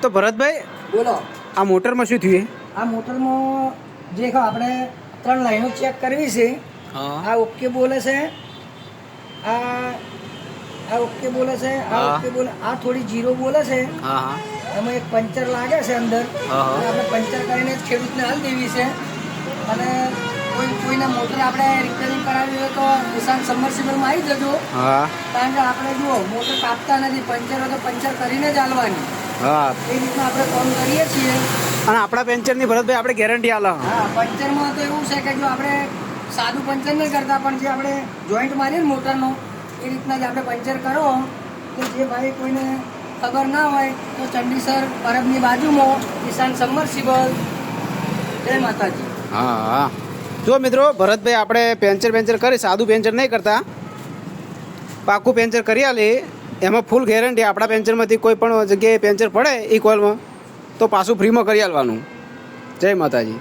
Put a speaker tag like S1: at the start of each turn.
S1: તો ભરતભાઈ
S2: બોલો
S1: આ મોટરમાં શું થયું?
S2: આ મોટરમાં જે આપણે 3 લાઈનો ચેક કરવી છે. આ ઓકે બોલે છે, આ ઓકે બોલે છે, આ ઓકે બોલે, આ થોડી જીરો બોલે છે. એમાં એક પંચર લાગે છે અંદર, આપણે પંચર કરીને ખેડૂતને હાલ દેવી છે. અને કોઈને મોટર આપણે રિપેરિંગ કરાવી હોય તો કિસાન સબમર્સિબલમાં આવી જજો. કારણ કે આપણે જુઓ મોટર કાપતા નથી, પંચર હોય તો પંચર કરીને જ હાલવાની. એ રીતના આપણે કામ કરીએ છીએ.
S1: અને આપણા પંચરની ભરતભાઈ આપણે ગેરંટી આલો.
S2: હા, પંચરમાં તો એવું છે કે જો આપણે સાદું પંચર નહીં કરતા, પણ જે આપણે જોઈન્ટ મારીએ ને મોટરનો, એ રીતના જ આપણે પંચર કરો. તો જે ભાઈ કોઈને ખબર ના હોય તો ચંડીસર પરબની બાજુમાં કિસાન સબમર્સિબલ. જય માતાજી.
S1: હા, જો મિત્રો ભરતભાઈ આપણે પેન્ચર કરી, સાદું પેન્ચર નહીં કરતા, પાકું પેન્ચર કરી આલે. એમાં ફૂલ ગેરંટી. આપણા પેન્ચરમાંથી કોઈ પણ જગ્યાએ પેન્ચર પડે ઇક્વલમાં તો પાછું ફ્રીમાં કરી આલવાનું. જય માતાજી.